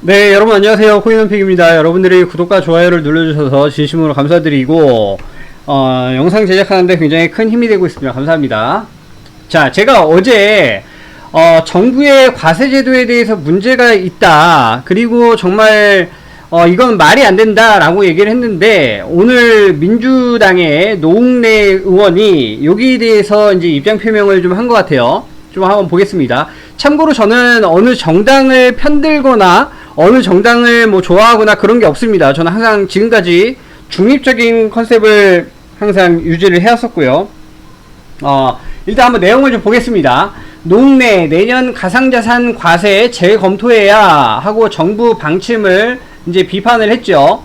네, 여러분 안녕하세요. 코인원픽입니다. 여러분들이 구독과 좋아요를 눌러주셔서 진심으로 감사드리고 영상 제작하는데 굉장히 큰 힘이 되고 있습니다. 감사합니다. 자, 제가 어제 정부의 과세 제도에 대해서 문제가 있다. 그리고 정말 이건 말이 안 된다 라고 얘기를 했는데, 오늘 민주당의 노웅래 의원이 여기에 대해서 이제 입장 표명을 좀 한 것 같아요. 좀 한번 보겠습니다. 참고로 저는 어느 정당을 편들거나 어느 정당을 뭐 좋아하거나 그런 게 없습니다. 저는 항상 지금까지 중립적인 컨셉을 항상 유지를 해왔었고요. 일단 한번 내용을 좀 보겠습니다. 노웅래 내년 가상자산 과세 재검토해야 하고 정부 방침을 이제 비판을 했죠.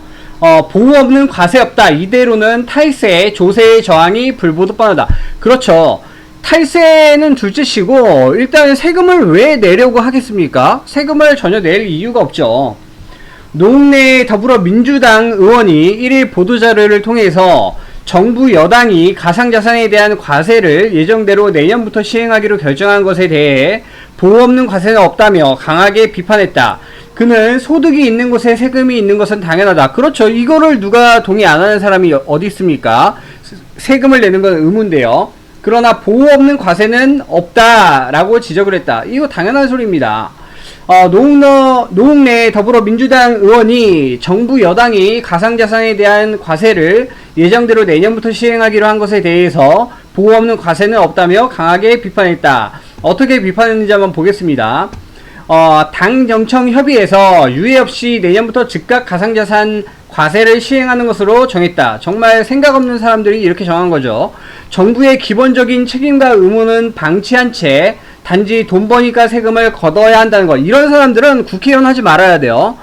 보호 없는 과세 없다. 이대로는 탈세, 조세 저항이 불보듯 뻔하다. 그렇죠. 탈세는 둘째치고 일단 세금을 왜 내려고 하겠습니까? 세금을 전혀 낼 이유가 없죠. 노웅래 더불어민주당 의원이 1일 보도자료를 통해서 정부 여당이 가상자산에 대한 과세를 예정대로 내년부터 시행하기로 결정한 것에 대해 보호 없는 과세는 없다며 강하게 비판했다. 그는 소득이 있는 곳에 세금이 있는 것은 당연하다. 그렇죠. 이거를 누가 동의 안 하는 사람이 어디 있습니까? 세금을 내는 건 의무인데요. 그러나 보호 없는 과세는 없다라고 지적을 했다. 이거 당연한 소리입니다. 노웅래 더불어민주당 의원이 정부 여당이 가상자산에 대한 과세를 예정대로 내년부터 시행하기로 한 것에 대해서 보호 없는 과세는 없다며 강하게 비판했다. 어떻게 비판했는지 한번 보겠습니다. 당 정청 협의에서 유예 없이 내년부터 즉각 가상자산 과세를 시행하는 것으로 정했다. 정말 생각 없는 사람들이 이렇게 정한 거죠. 정부의 기본적인 책임과 의무는 방치한 채 단지 돈 버니까 세금을 걷어야 한다는 것. 이런 사람들은 국회의원 하지 말아야 돼요.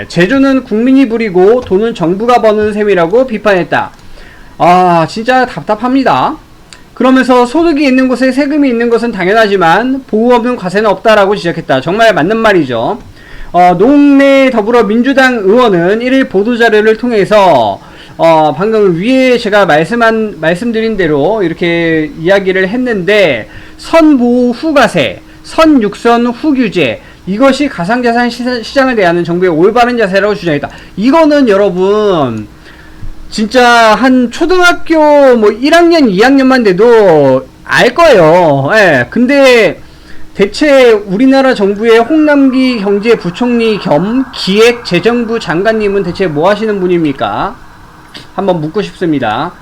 제주는 국민이 부리고 돈은 정부가 버는 셈이라고 비판했다. 진짜 답답합니다. 그러면서 소득이 있는 곳에 세금이 있는 것은 당연하지만 보호 없는 과세는 없다라고 지적했다. 정말 맞는 말이죠. 노웅래 더불어민주당 의원은 1일 보도자료를 통해서 방금 위에 제가 말씀드린 대로 이렇게 이야기를 했는데, 선보호 후 과세, 선육선 후 규제, 이것이 가상자산 시장을 대하는 정부의 올바른 자세라고 주장했다. 이거는 여러분 진짜 한 초등학교 뭐 1학년 2학년만 돼도 알 거예요. 근데 대체 우리나라 정부의 홍남기 경제부총리 겸 기획재정부 장관님은 대체 뭐 하시는 분입니까? 한번 묻고 싶습니다.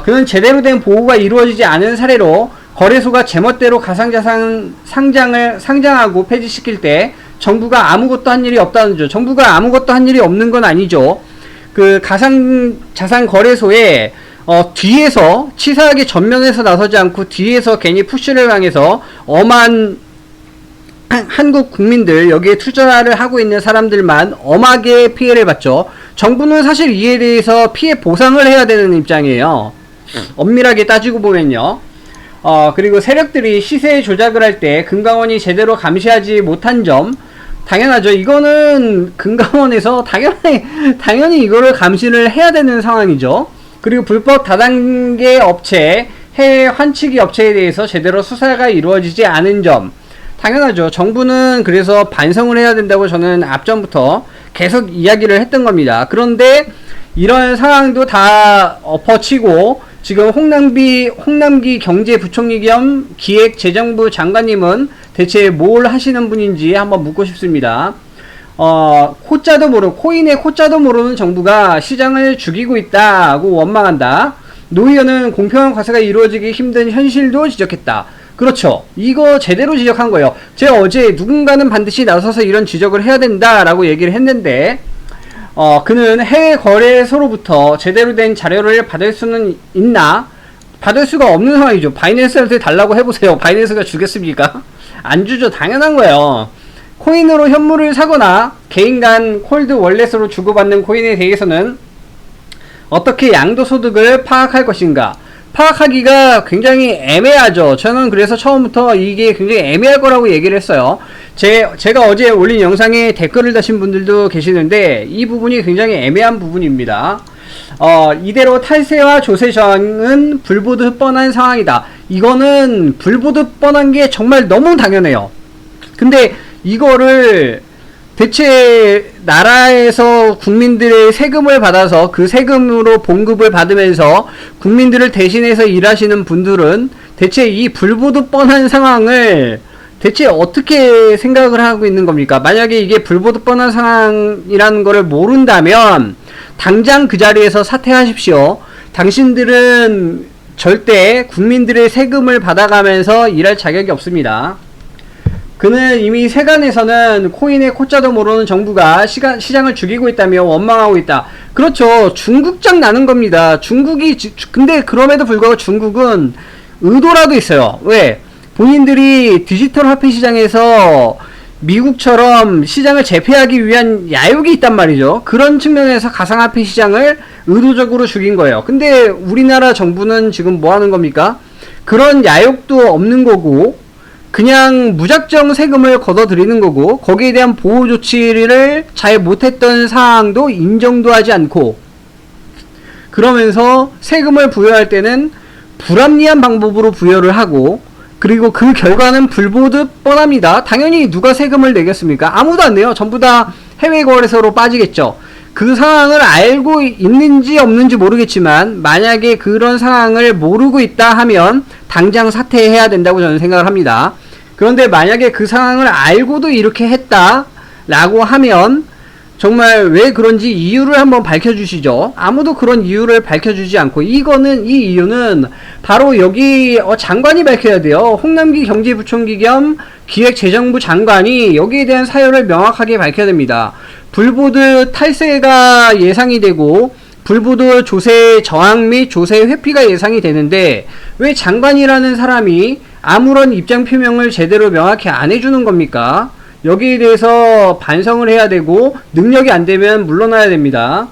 그는 제대로 된 보호가 이루어지지 않은 사례로 거래소가 제멋대로 가상자산 상장하고 폐지시킬 때 정부가 아무것도 한 일이 없다는 점. 정부가 아무것도 한 일이 없는 건 아니죠. 그 가상자산 거래소에 뒤에서 치사하게 전면에서 나서지 않고 뒤에서 괜히 푸시를 당해서 엄한 한국 국민들, 여기에 투자를 하고 있는 사람들만 엄하게 피해를 봤죠. 정부는 사실 이에 대해서 피해 보상을 해야 되는 입장이에요. 엄밀하게 따지고 보면요. 그리고 세력들이 시세 조작을 할 때 금감원이 제대로 감시하지 못한 점, 당연하죠. 이거는 금감원에서 당연히 이거를 감시를 해야 되는 상황이죠. 그리고 불법 다단계 업체, 해외 환치기 업체에 대해서 제대로 수사가 이루어지지 않은 점, 당연하죠. 정부는 그래서 반성을 해야 된다고 저는 앞전부터 계속 이야기를 했던 겁니다. 그런데 이런 상황도 다 엎어치고 지금 홍남기 경제부총리 겸 기획재정부 장관님은 대체 뭘 하시는 분인지 한번 묻고 싶습니다. 코인의 코자도 모르는 정부가 시장을 죽이고 있다고 원망한다. 노 의원은 공평한 과세가 이루어지기 힘든 현실도 지적했다. 그렇죠. 이거 제대로 지적한 거예요. 제가 어제 누군가는 반드시 나서서 이런 지적을 해야 된다라고 얘기를 했는데, 그는 해외 거래소로부터 제대로 된 자료를 받을 수는 있나? 받을 수가 없는 상황이죠. 바이낸스한테 달라고 해보세요. 바이낸스가 주겠습니까? 안 주죠. 당연한 거예요. 코인으로 현물을 사거나 개인 간 콜드 월렛으로 주고받는 코인에 대해서는 어떻게 양도소득을 파악할 것인가? 파악하기가 굉장히 애매하죠. 저는 그래서 처음부터 이게 굉장히 애매할 거라고 얘기를 했어요. 제가 어제 올린 영상에 댓글을 다신 분들도 계시는데 이 부분이 굉장히 애매한 부분입니다. 이대로 탈세와 조세 저항은 불보듯 뻔한 상황이다. 이거는 불보듯 뻔한 게 정말 너무 당연해요. 근데 이거를 대체 나라에서 국민들의 세금을 받아서 그 세금으로 봉급을 받으면서 국민들을 대신해서 일하시는 분들은 대체 이 불보듯 뻔한 상황을 대체 어떻게 생각을 하고 있는 겁니까? 만약에 이게 불보듯 뻔한 상황이라는 거를 모른다면 당장 그 자리에서 사퇴하십시오. 당신들은 절대 국민들의 세금을 받아가면서 일할 자격이 없습니다. 그는 이미 세간에서는 코인의 코자도 모르는 정부가 시장을 죽이고 있다며 원망하고 있다. 그렇죠. 중국장 나는 겁니다. 근데 그럼에도 불구하고 중국은 의도라도 있어요. 왜? 본인들이 디지털 화폐 시장에서 미국처럼 시장을 제패하기 위한 야욕이 있단 말이죠. 그런 측면에서 가상화폐 시장을 의도적으로 죽인 거예요. 근데 우리나라 정부는 지금 뭐 하는 겁니까? 그런 야욕도 없는 거고, 그냥 무작정 세금을 걷어들이는 거고, 거기에 대한 보호 조치를 잘 못했던 사항도 인정도 하지 않고, 그러면서 세금을 부여할 때는 불합리한 방법으로 부여를 하고, 그리고 그 결과는 불보듯 뻔합니다. 당연히 누가 세금을 내겠습니까? 아무도 안 내요. 전부 다 해외 거래소로 빠지겠죠. 그 상황을 알고 있는지 없는지 모르겠지만 만약에 그런 상황을 모르고 있다 하면 당장 사퇴해야 된다고 저는 생각을 합니다. 그런데 만약에 그 상황을 알고도 이렇게 했다라고 하면 정말 왜 그런지 이유를 한번 밝혀주시죠. 아무도 그런 이유를 밝혀주지 않고 이 이유는 바로 여기 장관이 밝혀야 돼요. 홍남기 경제부총리 겸 기획재정부 장관이 여기에 대한 사유를 명확하게 밝혀야 됩니다. 불보듯 탈세가 예상이 되고 불보듯 조세 저항 및 조세 회피가 예상이 되는데 왜 장관이라는 사람이 아무런 입장 표명을 제대로 명확히 안 해주는 겁니까? 여기에 대해서 반성을 해야 되고 능력이 안 되면 물러나야 됩니다.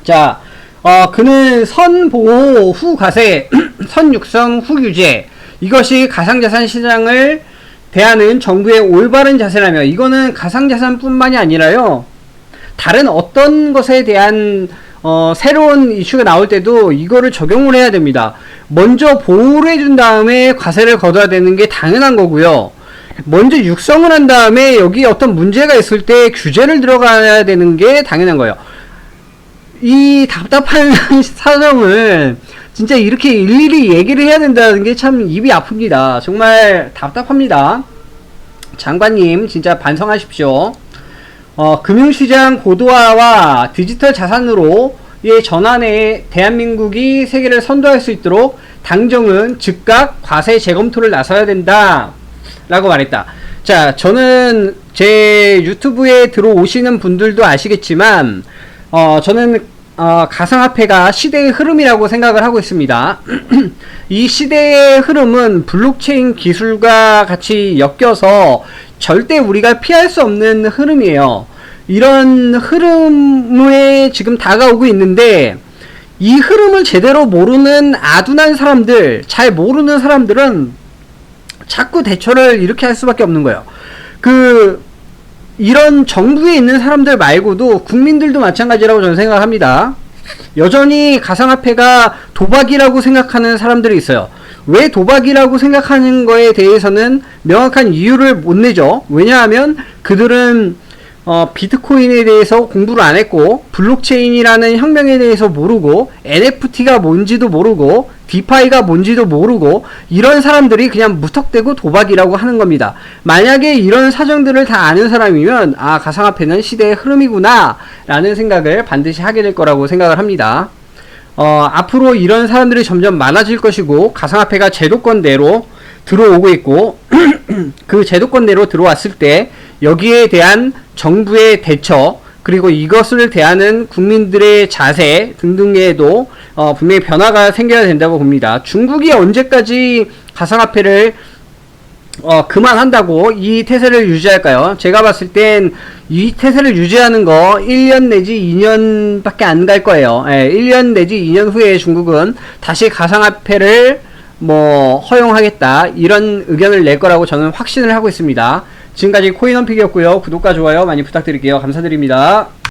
자, 그는 선보호 후 과세, 선육성 후 규제, 이것이 가상자산 시장을 대하는 정부의 올바른 자세라며, 이거는 가상자산뿐만이 아니라요, 다른 어떤 것에 대한 새로운 이슈가 나올 때도 이거를 적용을 해야 됩니다. 먼저 보호를 해준 다음에 과세를 걷어야 되는 게 당연한 거고요. 먼저 육성을 한 다음에 여기 어떤 문제가 있을 때 규제를 들어가야 되는 게 당연한 거예요. 이 답답한 사정을 진짜 이렇게 일일이 얘기를 해야 된다는 게 참 입이 아픕니다. 정말 답답합니다. 장관님 진짜 반성하십시오. 금융시장 고도화와 디지털 자산으로 의 전환에 대한민국이 세계를 선도할 수 있도록 당정은 즉각 과세 재검토를 나서야 된다 라고 말했다. 자, 저는 제 유튜브에 들어오시는 분들도 아시겠지만 저는 가상화폐가 시대의 흐름이라고 생각을 하고 있습니다. 이 시대의 흐름은 블록체인 기술과 같이 엮여서 절대 우리가 피할 수 없는 흐름이에요. 이런 흐름에 지금 다가오고 있는데 이 흐름을 제대로 모르는 아둔한 사람들, 잘 모르는 사람들은 자꾸 대처를 이렇게 할 수밖에 없는 거예요. 이런 정부에 있는 사람들 말고도 국민들도 마찬가지라고 저는 생각합니다. 여전히 가상화폐가 도박이라고 생각하는 사람들이 있어요. 왜 도박이라고 생각하는 거에 대해서는 명확한 이유를 못 내죠. 왜냐하면 그들은 비트코인에 대해서 공부를 안 했고 블록체인이라는 혁명에 대해서 모르고 NFT가 뭔지도 모르고 디파이가 뭔지도 모르고 이런 사람들이 그냥 무턱대고 도박이라고 하는 겁니다. 만약에 이런 사정들을 다 아는 사람이면 아, 가상화폐는 시대의 흐름이구나 라는 생각을 반드시 하게 될 거라고 생각을 합니다. 앞으로 이런 사람들이 점점 많아질 것이고 가상화폐가 제도권 내로 들어오고 있고 그 제도권 내로 들어왔을 때 여기에 대한 정부의 대처 그리고 이것을 대하는 국민들의 자세 등등에도 분명히 변화가 생겨야 된다고 봅니다. 중국이 언제까지 가상화폐를 그만한다고 이 태세를 유지할까요? 제가 봤을 땐 이 태세를 유지하는 거 1년 내지 2년밖에 안 갈 거예요. 1년 내지 2년 후에 중국은 다시 가상화폐를 허용하겠다 이런 의견을 낼 거라고 저는 확신을 하고 있습니다. 지금까지 코인원픽이었고요. 구독과 좋아요 많이 부탁드릴게요. 감사드립니다.